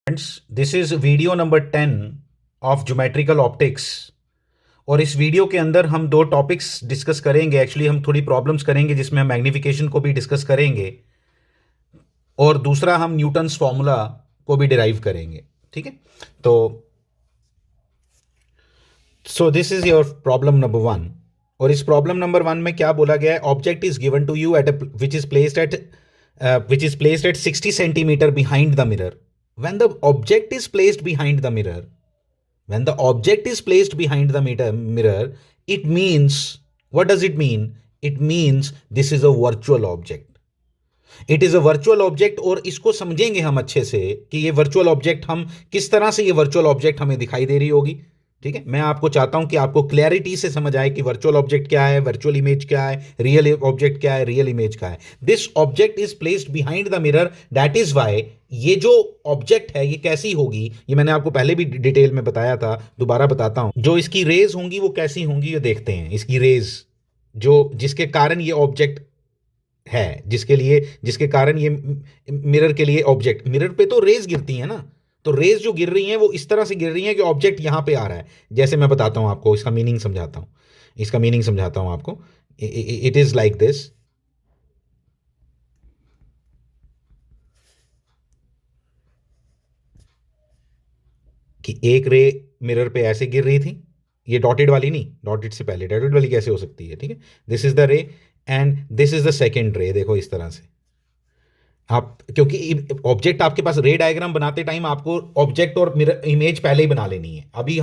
Friends, this is video number 10 of geometrical optics. और इस video के अंदर हम दो टॉपिक्स डिस्कस करेंगे। एक्चुअली हम थोड़ी प्रॉब्लम्स करेंगे जिसमें हम मैग्नीफिकेशन को भी डिस्कस करेंगे और दूसरा हम न्यूटन्स फॉर्मूला को भी डिराइव करेंगे। ठीक है, तो this is your problem number 1। और इस प्रॉब्लम नंबर 1 में क्या बोला गया है? Object is given to you at which is placed at 60 centimetre behind the mirror. When the object is placed behind the mirror, when the object is placed behind the mirror, it means, what does it mean? It means this is a virtual object. It is a virtual object। और इसको समझेंगे हम अच्छे से कि ये virtual object हम किस तरह से, ये वर्चुअल ऑब्जेक्ट हमें दिखाई दे रही होगी। ठीक है, मैं आपको चाहता हूं कि आपको क्लैरिटी से समझ आए कि वर्चुअल ऑब्जेक्ट क्या है, वर्चुअल इमेज क्या है, रियल ऑब्जेक्ट क्या है, रियल इमेज क्या है। This object is placed behind the mirror, that is why ये जो ऑब्जेक्ट है ये कैसी होगी, ये मैंने आपको पहले भी डिटेल में बताया था, दोबारा बताता हूं। जो इसकी रेज होंगी वो कैसी होंगी ये देखते हैं। इसकी रेज जो जिसके कारण ये ऑब्जेक्ट है, जिसके कारण ये मिरर के लिए ऑब्जेक्ट, मिरर पे तो रेज गिरती है ना, तो रेज जो गिर रही हैं वो इस तरह से गिर रही हैं कि ऑब्जेक्ट यहां पे आ रहा है। जैसे मैं बताता हूं आपको, इसका मीनिंग समझाता हूं आपको। इट इज लाइक दिस कि एक रे मिरर पे ऐसे गिर रही थी, ये डॉटेड वाली नहीं, डॉटेड से पहले, डॉटेड वाली कैसे हो सकती है? ठीक है, दिस इज द रे and this is the second रे। देखो इस तरह से आप, क्योंकि ऑब्जेक्ट आपके पास, रे डायग्राम बनाते टाइम आपको ऑब्जेक्ट और मिरर इमेज पहले ही बना लेनी है। अभी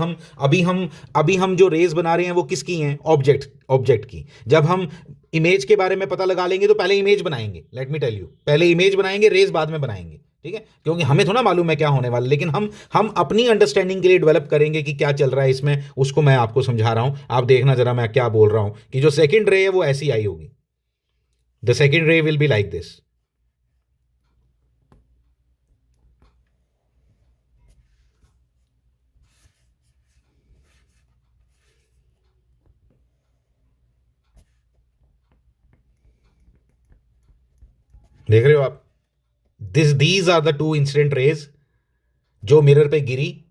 हम जो रेज बना रहे हैं वो किसकी हैं? ऑब्जेक्ट की। जब हम इमेज के बारे में पता लगा लेंगे तो पहले इमेज बनाएंगे। लेट मी टेल यू, पहले इमेज बनाएंगे, रेज बाद में बनाएंगे। ठीक है, क्योंकि हमें थोड़ा मालूम है क्या होने वाला, लेकिन हम अपनी अंडरस्टैंडिंग के लिए डेवलप करेंगे कि क्या चल रहा है इसमें, उसको मैं आपको समझा रहा हूं। आप देखना जरा मैं क्या बोल रहा हूं कि जो सेकेंड रे है वो ऐसी आई होगी। The second ray will be like this. देख रहे हो आप? These are the two incident rays जो मिरर पे गिरी,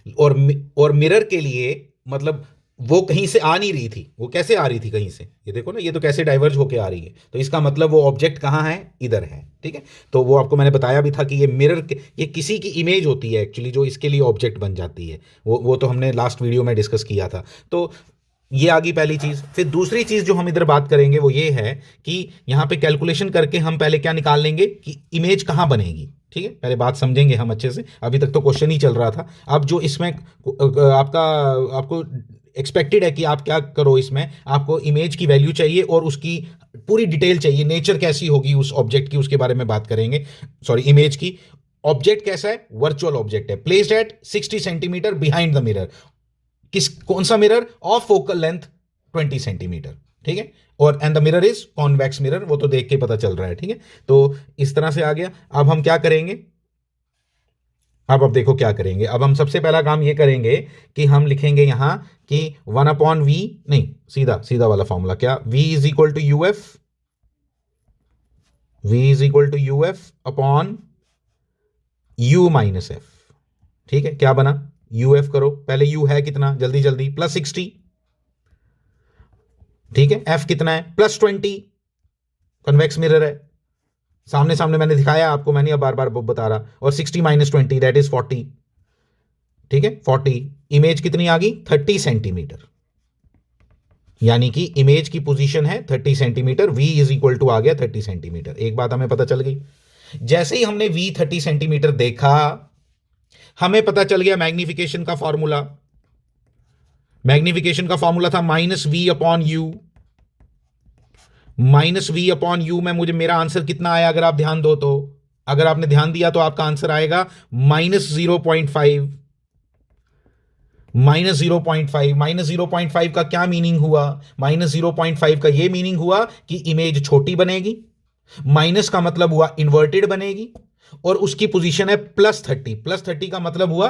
और मिरर के लिए मतलब वो कहीं से आ नहीं रही थी। वो कैसे आ रही थी? कहीं से। ये देखो ना, ये तो कैसे डाइवर्ज होके आ रही है, तो इसका मतलब वो ऑब्जेक्ट कहाँ है? इधर है। ठीक है, तो वो आपको मैंने बताया भी था कि ये मिरर, ये किसी की इमेज होती है एक्चुअली जो इसके लिए ऑब्जेक्ट बन जाती है। वो तो हमने लास्ट वीडियो में डिस्कस किया था। तो ये आ गई पहली चीज। फिर दूसरी चीज जो हम इधर बात करेंगे वो ये है कि यहां पे कैलकुलेशन करके हम पहले क्या निकाल लेंगे कि इमेज कहां बनेगी। ठीक है, पहले बात समझेंगे हम अच्छे से। अभी तक तो क्वेश्चन ही चल रहा था। अब जो इसमें आपको एक्सपेक्टेड है कि आप क्या करो, इसमें आपको इमेज की वैल्यू चाहिए और उसकी पूरी डिटेल चाहिए, नेचर कैसी होगी उस ऑब्जेक्ट की, उसके बारे में बात करेंगे। सॉरी, इमेज की। ऑब्जेक्ट कैसा है? वर्चुअल ऑब्जेक्ट है, placed at 60 centimetre behind the mirror. कौन सा mirror? Of focal length 20 centimetre. ठीक है, और and the mirror is convex mirror, वो तो देख के पता चल रहा है। ठीक है, तो इस तरह से आ गया। अब हम क्या करेंगे? अब देखो क्या करेंगे। अब हम सबसे पहला काम ये करेंगे कि हम लिखेंगे यहां कि 1/v, नहीं, सीधा सीधा वाला फॉर्मूला। क्या? v is equal to uf upon u minus F. ठीक है, क्या बना? uf करो पहले, u है कितना, जल्दी जल्दी, +60। ठीक है, f कितना है? +20। कन्वेक्स मिरर है, सामने सामने मैंने दिखाया आपको, मैंने अब बार बार बता रहा। और 60 - 20 दैट इज 40। ठीक है, 40। इमेज कितनी आ गई? 30 सेंटीमीटर। यानी कि इमेज की पोजीशन है 30 centimetre. v is equal to आ गया 30 सेंटीमीटर। एक बात हमें पता चल गई, जैसे ही हमने v 30 सेंटीमीटर देखा, हमें पता चल गया मैग्निफिकेशन का फॉर्मूला। मैग्निफिकेशन का फॉर्मूला था -v/u। -v/u में मुझे मेरा आंसर कितना आया? अगर आप ध्यान दो तो, अगर आपने ध्यान दिया तो आपका आंसर आएगा -0.5। -0.5 का क्या मीनिंग हुआ? -0.5 का यह मीनिंग हुआ कि इमेज छोटी बनेगी। माइनस का मतलब हुआ इन्वर्टेड बनेगी, और उसकी पोजीशन है +30। +30 का मतलब हुआ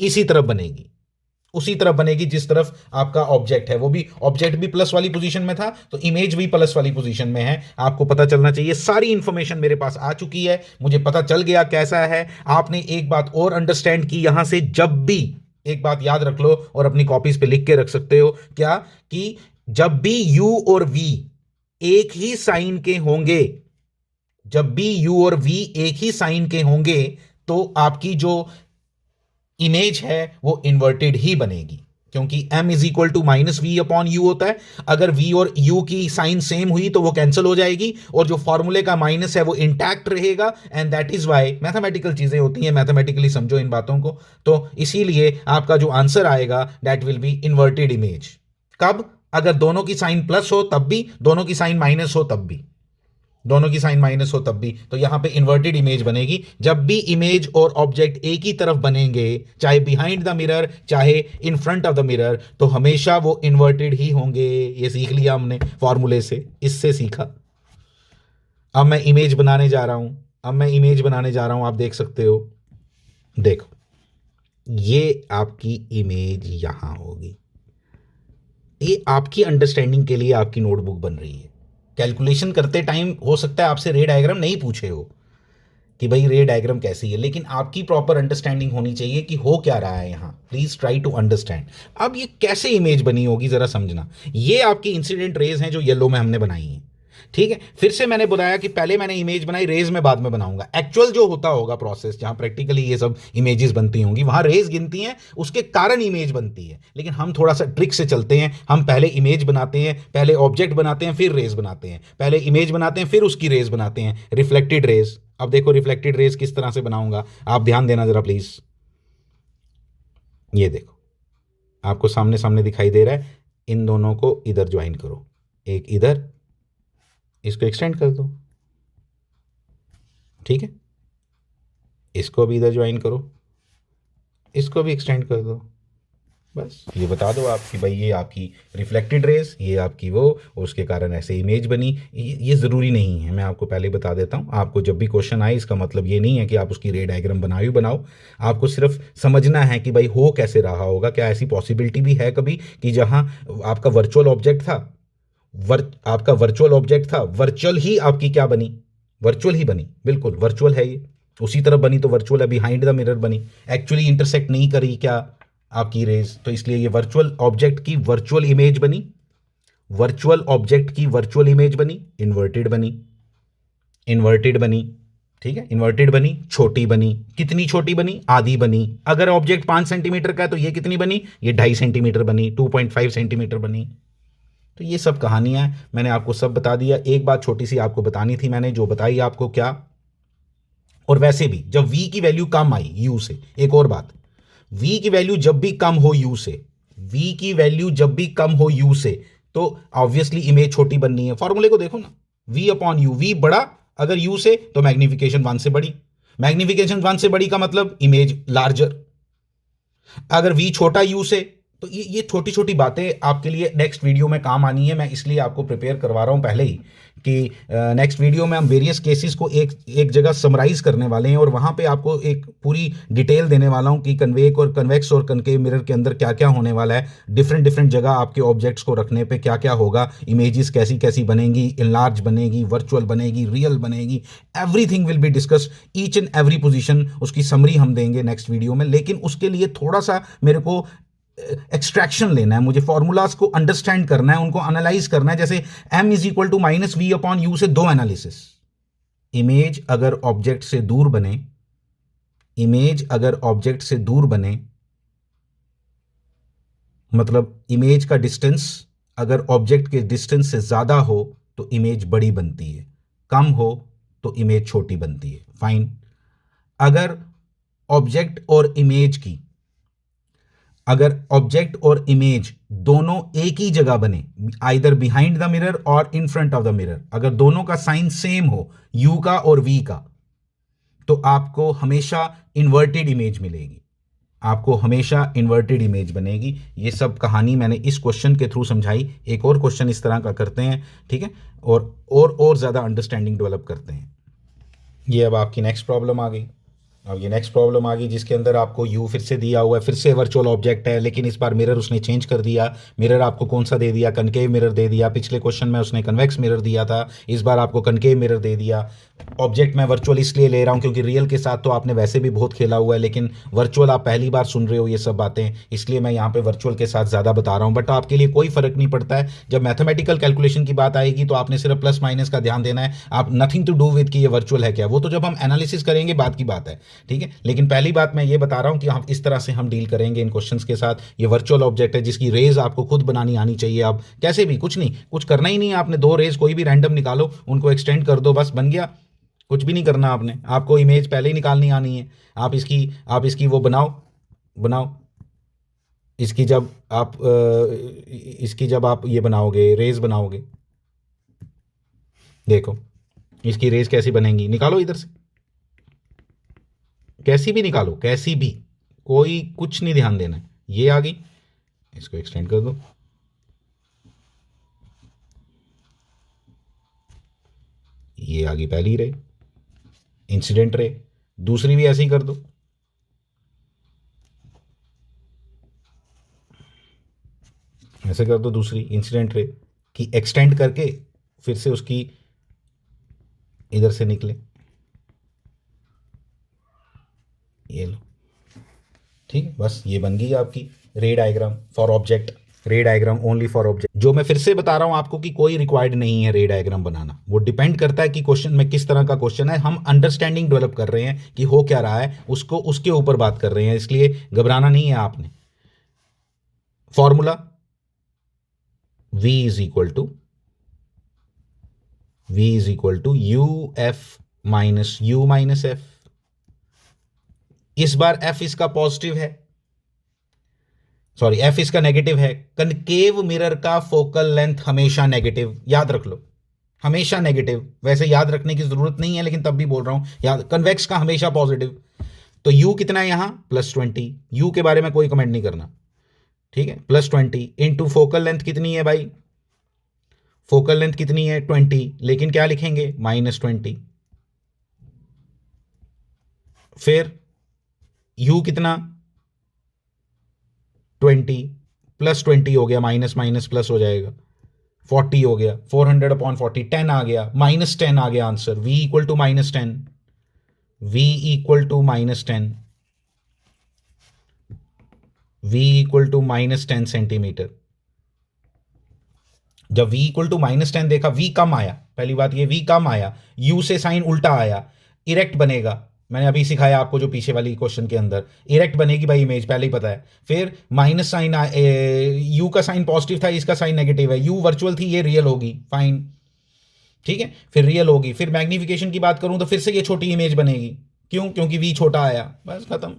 इसी तरफ बनेगी। उसी तरफ बनेगी जिस तरफ आपका ऑब्जेक्ट है। वो भी ऑब्जेक्ट भी प्लस वाली पोजीशन में था तो इमेज भी प्लस वाली पोजीशन में है। आपको पता चलना चाहिए। सारी इंफॉर्मेशन मेरे पास आ चुकी है, मुझे पता चल गया कैसा है। आपने एक बात और अंडरस्टैंड की यहां से, जब भी एक बात याद रख लो और अपनी कॉपीज पे लिख के रख सकते हो, क्या कि जब भी u और v एक ही साइन के होंगे, जब भी u और v एक ही साइन के होंगे तो आपकी जो इमेज है वो इन्वर्टेड ही बनेगी, क्योंकि m is equal to minus V upon U होता है। अगर v और u की साइन सेम हुई तो वो कैंसिल हो जाएगी और जो फॉर्मूले का माइनस है वो इंटैक्ट रहेगा। And that is why mathematical चीजें होती हैं, मैथमेटिकली समझो इन बातों को। तो इसीलिए आपका जो आंसर आएगा that will be inverted image. कब? अगर दोनों की साइन प्लस हो तब भी, दोनों की साइन माइनस हो तब भी, दोनों की साइन माइनस हो तब भी। तो यहां पे इन्वर्टेड इमेज बनेगी। जब भी इमेज और ऑब्जेक्ट एक ही तरफ बनेंगे, चाहे बिहाइंड द मिरर चाहे in front of the mirror, तो हमेशा वो इन्वर्टेड ही होंगे। ये सीख लिया हमने फॉर्मूले से, इससे सीखा। अब मैं इमेज बनाने जा रहा हूं, अब मैं इमेज बनाने जा रहा हूं। आप देख सकते हो, देखो ये आपकी इमेज यहां होगी। ये आपकी अंडरस्टैंडिंग के लिए आपकी नोटबुक बन रही है। कैलकुलेशन करते टाइम हो सकता है आपसे रे डायग्राम नहीं पूछे हो कि भाई रे डायग्राम कैसी है, लेकिन आपकी प्रॉपर अंडरस्टैंडिंग होनी चाहिए कि हो क्या रहा है यहां। Please try to understand. अब ये कैसे इमेज बनी होगी जरा समझना। ये आपकी इंसिडेंट रेज हैं जो येलो में हमने बनाई है, ठीक है। फिर से मैंने बताया कि पहले मैंने इमेज बनाई, रेज में बाद में बनाऊंगा। एक्चुअल जो होता होगा प्रोसेस, जहां प्रैक्टिकली ये सब इमेजेस बनती होंगी, वहां रेज गिनती हैं, उसके कारण इमेज बनती है। लेकिन हम थोड़ा सा ट्रिक से चलते हैं। हम पहले इमेज बनाते हैं, पहले ऑब्जेक्ट बनाते हैं, फिर रेज बनाते हैं। पहले इमेज बनाते हैं, फिर उसकी रेज बनाते हैं, रिफ्लेक्टेड रेज। अब देखो रिफ्लेक्टेड रेज किस तरह से बनाऊंगा, आप ध्यान देना जरा प्लीज। ये देखो आपको सामने सामने दिखाई दे रहा है। इन दोनों को इधर ज्वाइन करो, एक इधर, इसको एक्सटेंड कर दो, ठीक है। इसको भी इधर ज्वाइन करो, इसको भी एक्सटेंड कर दो। बस ये बता दो आप कि भाई ये आपकी रिफ्लेक्टेड रेस, ये आपकी वो, और उसके कारण ऐसे इमेज बनी। ये ज़रूरी नहीं है, मैं आपको पहले बता देता हूँ। आपको जब भी क्वेश्चन आए, इसका मतलब ये नहीं है कि आप उसकी रे डायग्राम बनाओ। आपको सिर्फ समझना है कि भाई हो कैसे रहा होगा। क्या ऐसी पॉसिबिलिटी भी है कभी कि जहाँ आपका वर्चुअल ऑब्जेक्ट था, आपका वर्चुअल ऑब्जेक्ट था, वर्चुअल ही आपकी क्या बनी, वर्चुअल ही बनी। बिल्कुल वर्चुअल है ये, उसी तरफ बनी तो वर्चुअल है। बिहाइंड द मिरर बनी, एक्चुअली इंटरसेक्ट नहीं करी क्या आपकी रेज, तो इसलिए ये वर्चुअल ऑब्जेक्ट की वर्चुअल इमेज बनी, वर्चुअल ऑब्जेक्ट की वर्चुअल इमेज बनी, इन्वर्टेड बनी, इन्वर्टेड बनी, ठीक है। इन्वर्टेड बनी, छोटी बनी। कितनी छोटी बनी? आधी बनी। अगर ऑब्जेक्ट 5 सेंटीमीटर का है तो ये कितनी बनी? ये 2.5 सेंटीमीटर बनी, 2.5 सेंटीमीटर बनी। तो ये सब कहानियां मैंने आपको सब बता दिया। एक बात छोटी सी आपको बतानी थी, मैंने जो बताई आपको, क्या। और वैसे भी जब v की वैल्यू कम आई u से, एक और बात, v की वैल्यू जब भी कम हो u से, v की वैल्यू जब भी कम हो u से, तो ऑब्वियसली इमेज छोटी बननी है। फॉर्मूले को देखो ना, v अपॉन यू, v बड़ा अगर u से तो मैग्निफिकेशन 1 से बड़ी, मैग्निफिकेशन 1 से बड़ी का मतलब इमेज लार्जर। अगर v छोटा u से, तो ये छोटी छोटी बातें आपके लिए नेक्स्ट वीडियो में काम आनी है। मैं इसलिए आपको प्रिपेयर करवा रहा हूं पहले ही कि नेक्स्ट वीडियो में हम वेरियस केसेस को एक जगह समराइज करने वाले हैं और वहां पे आपको एक पूरी डिटेल देने वाला हूं कि कन्वेक्स और कनकेव मिरर के अंदर क्या क्या होने वाला है। डिफरेंट जगह आपके ऑब्जेक्ट्स को रखने पे क्या क्या होगा, इमेजेस कैसी कैसी बनेंगी, इनलार्ज बनेगी, वर्चुअल बनेगी, रियल बनेगी, everything will be discuss. Each and every position उसकी समरी हम देंगे नेक्स्ट वीडियो में। लेकिन उसके लिए थोड़ा सा मेरे को एक्सट्रैक्शन लेना है, मुझे फॉर्मूलाज को अंडरस्टैंड करना है, उनको एनालाइज करना है। जैसे m is equal to minus V upon U से 2 एनालिसिस। इमेज अगर ऑब्जेक्ट से दूर बने, इमेज अगर ऑब्जेक्ट से दूर बने, मतलब इमेज का डिस्टेंस अगर ऑब्जेक्ट के डिस्टेंस से ज्यादा हो तो इमेज बड़ी बनती है, कम हो तो इमेज छोटी बनती है। फाइन। अगर ऑब्जेक्ट और इमेज की, अगर ऑब्जेक्ट और इमेज दोनों एक ही जगह बने, आइदर बिहाइंड द मिरर और in front of the mirror, अगर दोनों का साइन सेम हो, u का और v का, तो आपको हमेशा इन्वर्टेड इमेज मिलेगी, आपको हमेशा इन्वर्टेड इमेज बनेगी। ये सब कहानी मैंने इस क्वेश्चन के थ्रू समझाई। एक और क्वेश्चन इस तरह का करते हैं, ठीक है, और ज्यादा अंडरस्टैंडिंग डेवलप करते हैं। ये अब आपकी नेक्स्ट प्रॉब्लम आ गई। अब ये नेक्स्ट प्रॉब्लम आ गई जिसके अंदर आपको यू फिर से दिया हुआ है, फिर से वर्चुअल ऑब्जेक्ट है, लेकिन इस बार मिरर उसने चेंज कर दिया। मिरर आपको कौन सा दे दिया? कनकेव मिरर दे दिया। पिछले क्वेश्चन में उसने कन्वेक्स मिरर दिया था, इस बार आपको कनकेव मिरर दे दिया। ऑब्जेक्ट मैं वर्चुअल इसलिए ले रहा हूँ क्योंकि रियल के साथ तो आपने वैसे भी बहुत खेला हुआ है, लेकिन वर्चुअल आप पहली बार सुन रहे हो ये सब बातें, इसलिए मैं यहाँ पे वर्चुअल के साथ ज़्यादा बता रहा हूँ। बट आपके लिए कोई फर्क नहीं पड़ता है। जब मैथमेटिकल कैलकुलेशन की बात आएगी तो आपने सिर्फ प्लस माइनस का ध्यान देना है, आप नथिंग टू डू विद कि ये वर्चुअल है क्या, वो तो जब हम एनालिसिस करेंगे बात की बात है, ठीक है। लेकिन पहली बात मैं ये बता रहा हूँ कि हम इस तरह से हम डील करेंगे इन क्वेश्चंस के साथ। ये वर्चुअल ऑब्जेक्ट है जिसकी रेज आपको खुद बनानी आनी चाहिए। आप कैसे भी, कुछ नहीं, कुछ करना ही नहीं है आपने, दो रेज कोई भी रैंडम निकालो, उनको एक्सटेंड कर दो, बस बन गया। कुछ भी नहीं करना आपने, आपको इमेज पहले ही निकालनी आनी है। आप इसकी वो बनाओ बनाओ इसकी जब आप इसकी जब आप ये बनाओगे, रेज बनाओगे, देखो इसकी रेज कैसी बनेगी, निकालो इधर से, कैसी भी निकालो, कैसी भी, कोई कुछ नहीं ध्यान देना है। ये आ गई, इसको एक्सटेंड कर दो, ये आ गई पहली रे, इंसिडेंट रे। दूसरी भी ऐसे ही कर दो, ऐसे कर दो, दूसरी इंसिडेंट रे की एक्सटेंड करके फिर से उसकी इधर से निकले, ये लो, ठीक है। बस ये बन गई आपकी रे डायग्राम फॉर ऑब्जेक्ट, रे डायग्राम ओनली फॉर ऑब्जेक्ट। जो मैं फिर से बता रहा हूं आपको कि कोई रिक्वायर्ड नहीं है रे डायग्राम बनाना, वो डिपेंड करता है कि क्वेश्चन में किस तरह का क्वेश्चन है। हम अंडरस्टैंडिंग डेवलप कर रहे हैं कि हो क्या रहा है, उसको उसके ऊपर बात कर रहे हैं, इसलिए घबराना नहीं है आपने। Formula v is equal to U F minus U minus F. इस बार f इसका पॉजिटिव है, सॉरी f इसका नेगेटिव है। कनकेव मिरर का फोकल लेंथ हमेशा नेगेटिव, याद रख लो, हमेशा नेगेटिव। वैसे याद रखने की जरूरत नहीं है लेकिन तब भी बोल रहा हूं, याद, कन्वेक्स का हमेशा पॉजिटिव। तो u कितना है यहां? +20। u के बारे में कोई कमेंट नहीं करना, ठीक है। +20 इंटू फोकल लेंथ कितनी है भाई? फोकल लेंथ कितनी है? 20, लेकिन क्या लिखेंगे? -20। फिर u कितना? 20, +20 हो गया, माइनस माइनस प्लस हो जाएगा, 40 हो गया, 400/40, 10 आ गया, -10 आ गया answer. v equal to -10, v equal to -10, v equal to -10 centimetre. जब v इक्वल टू -10 देखा, v कम आया, पहली बात ये v कम आया, u से साइन उल्टा आया, इरेक्ट बनेगा। मैंने अभी सिखाया आपको जो पीछे वाली क्वेश्चन के अंदर, इरेक्ट बनेगी भाई इमेज, पहले ही पता है। फिर माइनस साइन, यू का साइन पॉजिटिव था, इसका साइन नेगेटिव है, यू वर्चुअल थी, ये रियल होगी, फाइन, ठीक है। फिर रियल होगी, फिर मैग्निफिकेशन की बात करूं तो फिर से ये छोटी इमेज बनेगी, क्यों? क्योंकि वी छोटा आया, बस खत्म।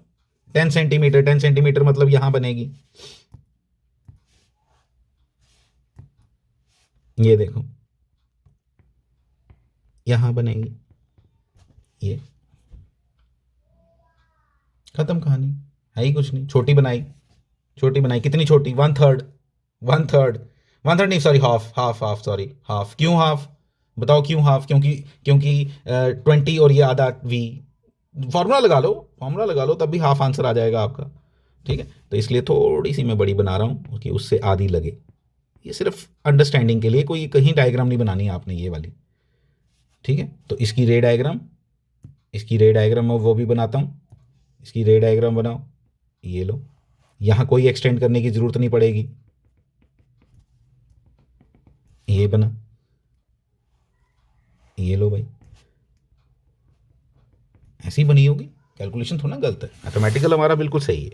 10 सेंटीमीटर, 10 सेंटीमीटर मतलब यहां बनेगी, ये देखो यहां बनेगी, ये खत्म कहानी, है ही कुछ नहीं। छोटी बनाई, छोटी बनाई, कितनी छोटी? 1/3, 1/3, 1/3 नहीं, sorry, half, half, half, sorry, half. क्यों हाफ? बताओ क्यों हाफ? क्योंकि क्योंकि 20 और ये आधा वी, फॉर्मूला लगा लो, फॉर्मूला लगा लो, तब भी हाफ आंसर आ जाएगा आपका, ठीक है। तो इसलिए थोड़ी सी मैं बड़ी बना रहा हूँ कि उससे आधी लगे, ये सिर्फ अंडरस्टैंडिंग के लिए, कोई कहीं डायग्राम नहीं बनानी है आपने ये वाली, ठीक है। तो इसकी रे डायग्राम, इसकी रे डायग्राम मैं वो भी बनाता हूँ, इसकी रे डायग्राम बनाओ, ये लो, यहाँ कोई एक्सटेंड करने की जरूरत नहीं पड़ेगी, ये बना, ये लो भाई, ऐसी बनी होगी। कैलकुलेशन थोड़ा गलत है, मैथमेटिकल हमारा बिल्कुल सही है।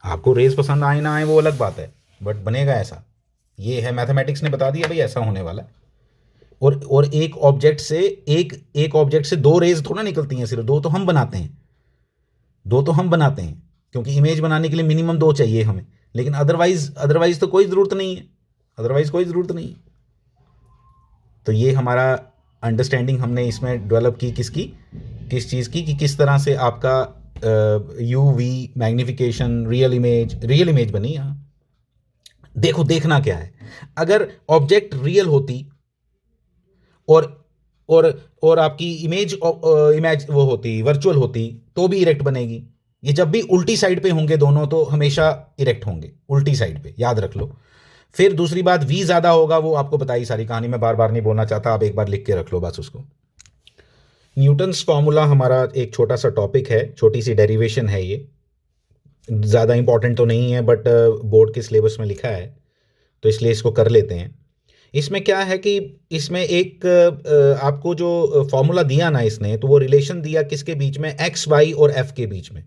आपको रेस पसंद आए ना आए वो अलग बात है, बट बनेगा ऐसा, ये है, मैथमेटिक्स ने बता दिया भाई ऐसा होने वाला है। और एक ऑब्जेक्ट से, एक ऑब्जेक्ट से दो रेज थोड़ा निकलती हैं, सिर्फ दो तो हम बनाते हैं, दो तो हम बनाते हैं, क्योंकि इमेज बनाने के लिए मिनिमम दो चाहिए हमें, लेकिन अदरवाइज तो कोई ज़रूरत नहीं है, अदरवाइज कोई ज़रूरत नहीं है। तो ये हमारा अंडरस्टैंडिंग हमने इसमें डेवलप की, किसकी, किस चीज़ की, कि किस तरह से आपका U V magnification, real image बनी यहाँ। देखो देखना क्या है, अगर ऑब्जेक्ट रियल होती और और आपकी इमेज वो होती वर्चुअल होती तो भी इरेक्ट बनेगी। ये जब भी उल्टी साइड पे होंगे दोनों तो हमेशा इरेक्ट होंगे, उल्टी साइड पे, याद रख लो। फिर दूसरी बात, वी ज़्यादा होगा, वो आपको बताई सारी कहानी, मैं बार बार नहीं बोलना चाहता, आप एक बार लिख के रख लो बस उसको। न्यूटन्स फॉर्मूला हमारा एक छोटा सा टॉपिक है, छोटी सी डेरिवेशन है, ये ज़्यादा इंपॉर्टेंट तो नहीं है बट बोर्ड के सिलेबस में लिखा है तो इसलिए इसको कर लेते हैं। इसमें क्या है कि इसमें एक आपको जो फॉर्मूला दिया ना इसने, तो वो रिलेशन दिया किसके बीच में, एक्स वाई और एफ के बीच में,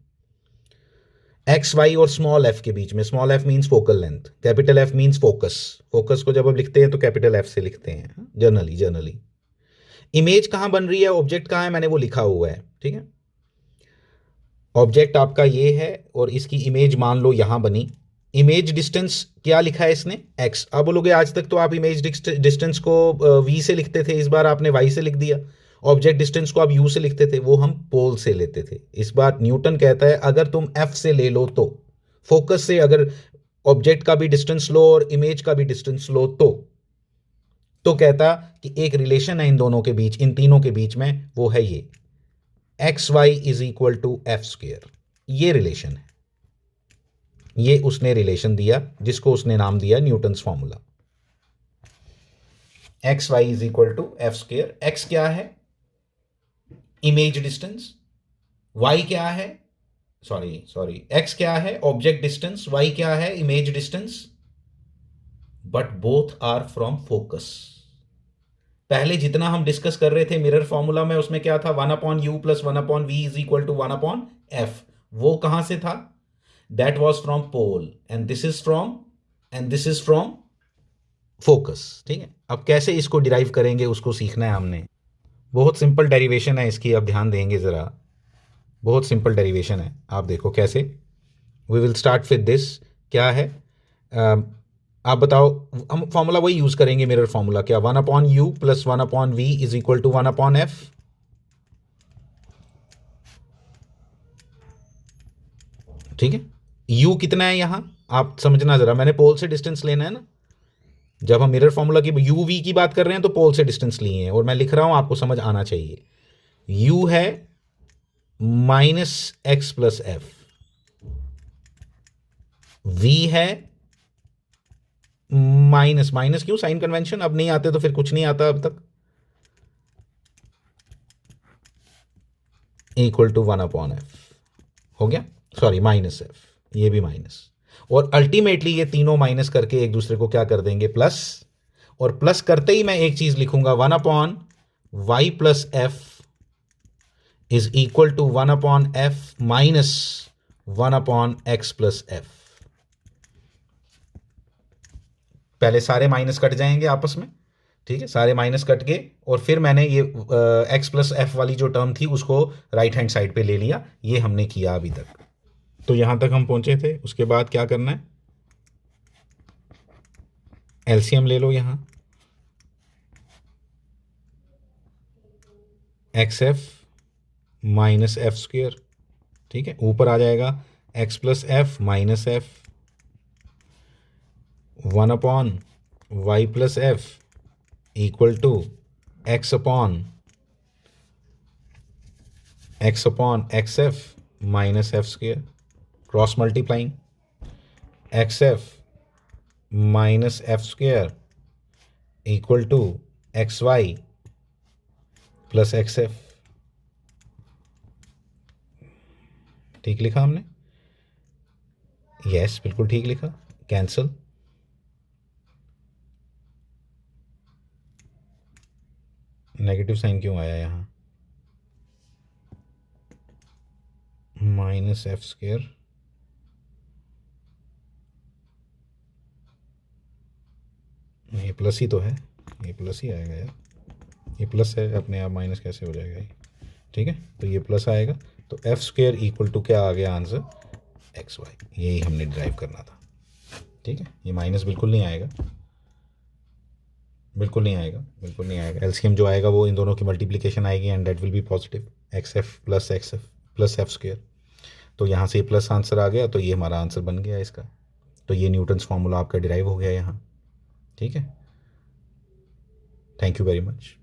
एक्स वाई और स्मॉल एफ के बीच में। Small F means focal length, capital F means focus. Focus को जब आप लिखते हैं तो कैपिटल एफ से लिखते हैं जनरली। इमेज कहाँ बन रही है, ऑब्जेक्ट कहाँ है, मैंने वो लिखा हुआ है, ठीक है। ऑब्जेक्ट आपका ये है और इसकी इमेज मान लो यहां बनी। इमेज डिस्टेंस क्या लिखा है इसने, x। अब बोलोगे आज तक तो आप इमेज डिस्टेंस को v से लिखते थे, इस बार आपने y से लिख दिया। ऑब्जेक्ट डिस्टेंस को आप u से लिखते थे, वो हम पोल से लेते थे। इस बार न्यूटन कहता है अगर तुम f से ले लो तो, फोकस से अगर ऑब्जेक्ट का भी डिस्टेंस लो और इमेज का भी डिस्टेंस लो तो कहता कि एक रिलेशन है इन दोनों के बीच, इन तीनों के बीच में, वो है ये x y is equal to f square. ये रिलेशन है, ये उसने रिलेशन दिया जिसको उसने नाम दिया Newton's formula. X y is equal to f square. X क्या है, इमेज डिस्टेंस, वाई क्या है, सॉरी एक्स क्या है, ऑब्जेक्ट डिस्टेंस, वाई क्या है, image distance, but both are from focus. पहले जितना हम डिस्कस कर रहे थे मिरर फॉर्मूला में, उसमें क्या था, 1/u plus 1/v is equal to 1/f। वो कहां से था, that was from pole and this is from focus, ठीक है। अब कैसे इसको डिराइव करेंगे उसको सीखना है हमने। बहुत सिंपल डेरिवेशन है इसकी, अब ध्यान देंगे जरा, बहुत सिंपल डेरिवेशन है। आप देखो कैसे, we will start with this. क्या है, आप बताओ, हम फॉर्मूला वही यूज करेंगे मिरर फॉर्मूला, क्या, 1/u plus 1/v is equal to 1/f। ठीक है, u कितना है यहां, आप समझना जरा, मैंने पोल से डिस्टेंस लेना है ना। जब हम मिरर फॉर्मूला की uv की बात कर रहे हैं तो पोल से डिस्टेंस लिए हैं, और मैं लिख रहा हूं, आपको समझ आना चाहिए। u है -x प्लस f, v है माइनस क्यों, साइन कन्वेंशन अब नहीं आते तो फिर कुछ नहीं आता अब तक, इक्वल टू 1/f हो गया, सॉरी -f, ये भी माइनस, और अल्टीमेटली ये तीनों माइनस करके एक दूसरे को क्या कर देंगे, प्लस। और प्लस करते ही मैं एक चीज लिखूंगा, 1/y plus f is equal to 1/f minus 1/x plus f। पहले सारे माइनस कट जाएंगे आपस में, ठीक है, सारे माइनस कट के, और फिर मैंने ये x प्लस एफ वाली जो टर्म थी उसको राइट हैंड साइड पे ले लिया। ये हमने किया अभी तक, तो यहां तक हम पहुंचे थे। उसके बाद क्या करना है, एलसीएम ले लो यहां, x f minus f square, ठीक है, ऊपर आ जाएगा x plus f minus f, 1/y plus f equal to x upon x f minus f square, cross multiplying, x f minus f square equal to x y plus x f. ठीक लिखा हमने, yes बिल्कुल ठीक लिखा। Cancel, negative sign क्यों आया यहां, minus f square, ये प्लस ही तो है, ये प्लस ही आएगा यार, ये प्लस है, अपने आप माइनस कैसे हो जाएगा ये, ठीक है, तो ये प्लस आएगा। तो एफ स्क्वेयर इक्वल टू क्या आ गया आंसर, एक्स वाई, यही हमने ड्राइव करना था, ठीक है। ये माइनस बिल्कुल नहीं आएगा, बिल्कुल नहीं आएगा, बिल्कुल नहीं आएगा। एलसीएम जो आएगा वो इन दोनों की मल्टीप्लिकेशन आएगी and that will be positive, x F plus F square. तो यहाँ से प्लस आंसर आ गया, तो ये हमारा आंसर बन गया इसका। तो ये न्यूटन्स फॉर्मूला आपका डिराइव हो गया यहाँ, ठीक है। Thank you very much.